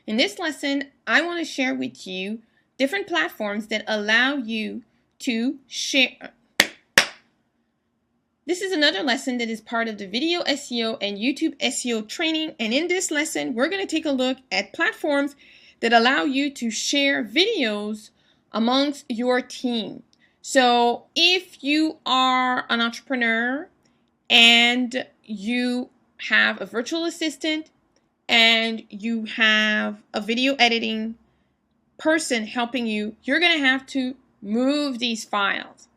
In this lesson, I want to share with you different platforms that allow you to share. This is another lesson that is part of the video SEO and YouTube SEO training. And in this lesson, we're going to take a look at platforms that allow you to share videos amongst your team. So if you are an entrepreneur and you have a virtual assistant and you have a video editing person helping you, you're going to have to move these files.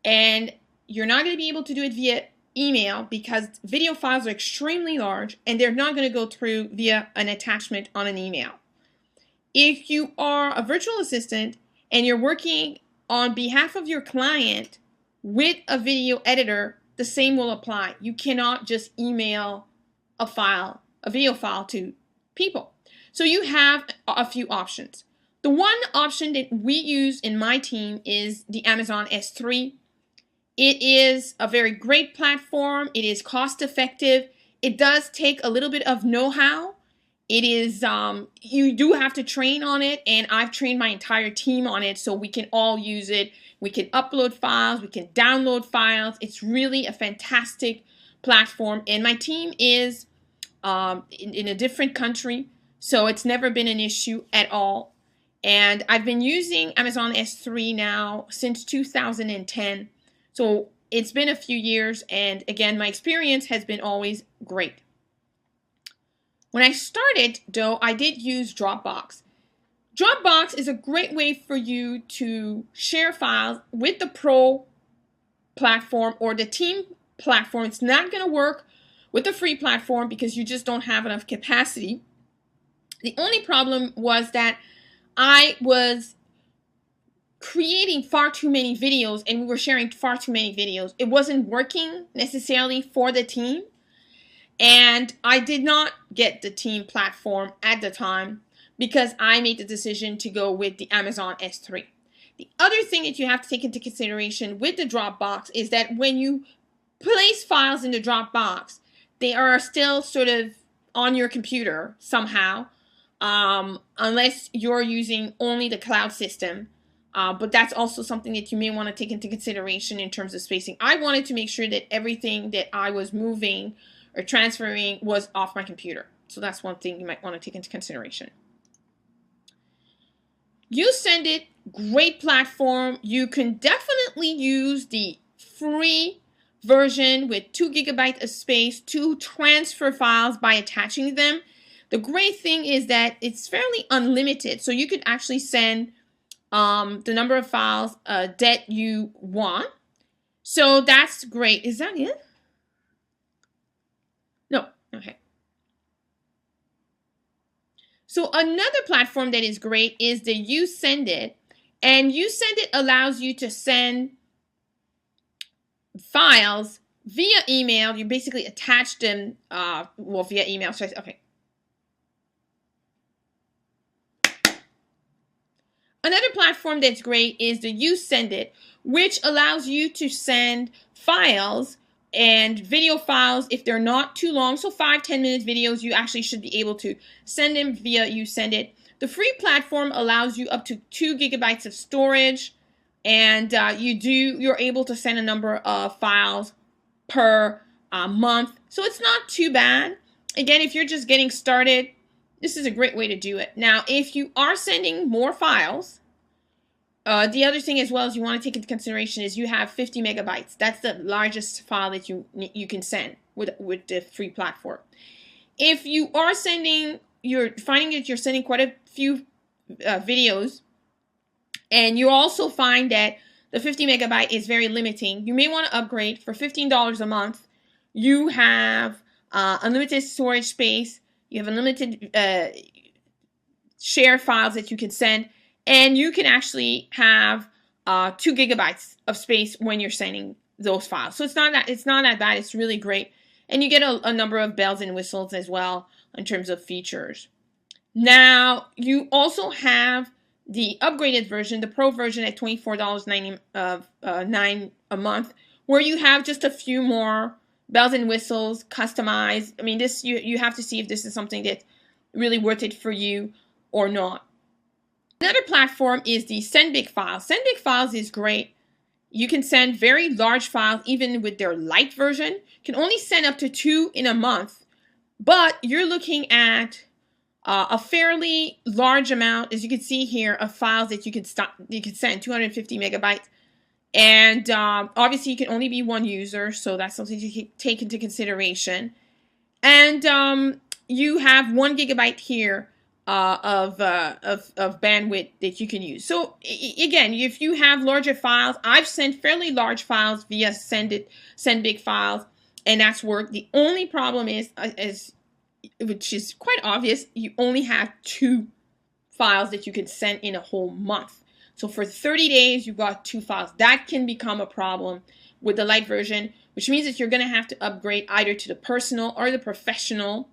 And you're not going to be able to do it via email because video files are extremely large and they're not going to go through via an attachment on an email. If you are a virtual assistant and you're working on behalf of your client with a video editor, the same will apply. You cannot just email a video file to people. So you have a few options. The one option that we use in my team is the Amazon S3. It is a very great platform. It is cost effective. It does take a little bit of know-how. It is, you do have to train on it, and I've trained my entire team on it so we can all use it. We can upload files, we can download files. It's really a fantastic platform, and my team is in a different country, so it's never been an issue at all. And I've been using Amazon S3 now since 2010. So it's been a few years, and again, my experience has been always great. When I started, though, I did use Dropbox. Dropbox is a great way for you to share files with the Pro platform or the Team platform. It's not going to work with the free platform because you just don't have enough capacity. The only problem was that I was creating far too many videos and we were sharing far too many videos. It wasn't working necessarily for the team, and I did not get the team platform at the time because I made the decision to go with the Amazon S3. The other thing that you have to take into consideration with the Dropbox is that when you place files in the Dropbox, they are still sort of on your computer somehow, unless you're using only the cloud system. But that's also something that you may want to take into consideration in terms of spacing. I wanted to make sure that everything that I was moving or transferring was off my computer. So that's one thing you might want to take into consideration. YouSendIt, great platform. You can definitely use the free version with 2 GB of space to transfer files by attaching them. The great thing is that it's fairly unlimited. So you could actually send the number of files that you want. So that's great. Is that it? No. Okay. So another platform that is great is the YouSendIt. And YouSendIt allows you to send files via email. You basically attach them via email. So okay. Another platform that's great is the YouSendIt, which allows you to send files and video files if they're not too long. So 5-10 minute videos, you actually should be able to send them via YouSendIt. The free platform allows you up to 2 GB of storage, and you're able to send a number of files per month. So it's not too bad. Again, if you're just getting started, this is a great way to do it. Now, if you are sending more files, the other thing as well as you want to take into consideration is you have 50 megabytes. That's the largest file that you can send with the free platform. If you are you're finding that you're sending quite a few videos, and you also find that the 50 megabyte is very limiting, you may want to upgrade. For $15 a month. You have unlimited storage space. You have unlimited share files that you can send, and you can actually have 2 GB of space when you're sending those files. So it's not that bad. It's really great, and you get a number of bells and whistles as well in terms of features. Now you also have the upgraded version, the Pro version at $24.99 a month, where you have just a few more bells and whistles, customized. I mean, this you have to see if this is something that really worth it for you or not. Another platform is the Send Big Files. Send Big Files is great. You can send very large files, even with their light version. You can only send up to 2 in a month, but you're looking at a fairly large amount, as you can see here, of files that you can send, 250 megabytes. And obviously, you can only be one user, so that's something to take into consideration. And you have 1 gigabyte here of bandwidth that you can use. So again, if you have larger files, I've sent fairly large files via Send Big Files, and that's worked. The only problem is which is quite obvious, you only have 2 files that you can send in a whole month. So for 30 days, you've got 2 files. That can become a problem with the light version, which means that you're going to have to upgrade either to the personal or the professional.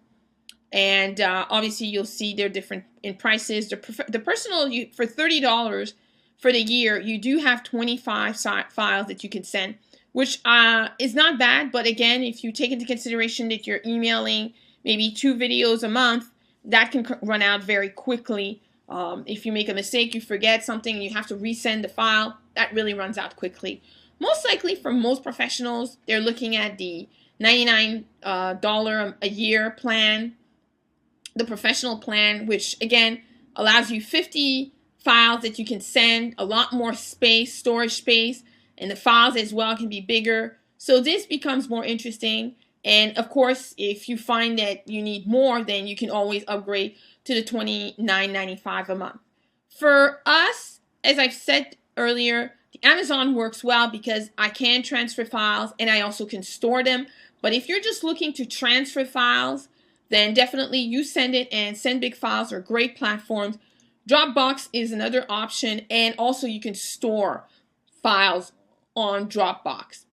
And obviously, you'll see they're different in prices. The personal, for $30 for the year, you do have 25 files that you can send, which is not bad. But again, if you take into consideration that you're emailing maybe 2 videos a month, that can run out very quickly. If you make a mistake, you forget something, and you have to resend the file, that really runs out quickly. Most likely for most professionals, they're looking at the $99 a year plan, the professional plan, which again allows you 50 files that you can send, a lot more space, storage space, and the files as well can be bigger. So this becomes more interesting. And of course, if you find that you need more, then you can always upgrade to the $29.95 a month. For us, as I've said earlier, the Amazon works well because I can transfer files and I also can store them. But if you're just looking to transfer files, then definitely you Send It and Send Big Files are great platforms. Dropbox is another option, and also you can store files on Dropbox.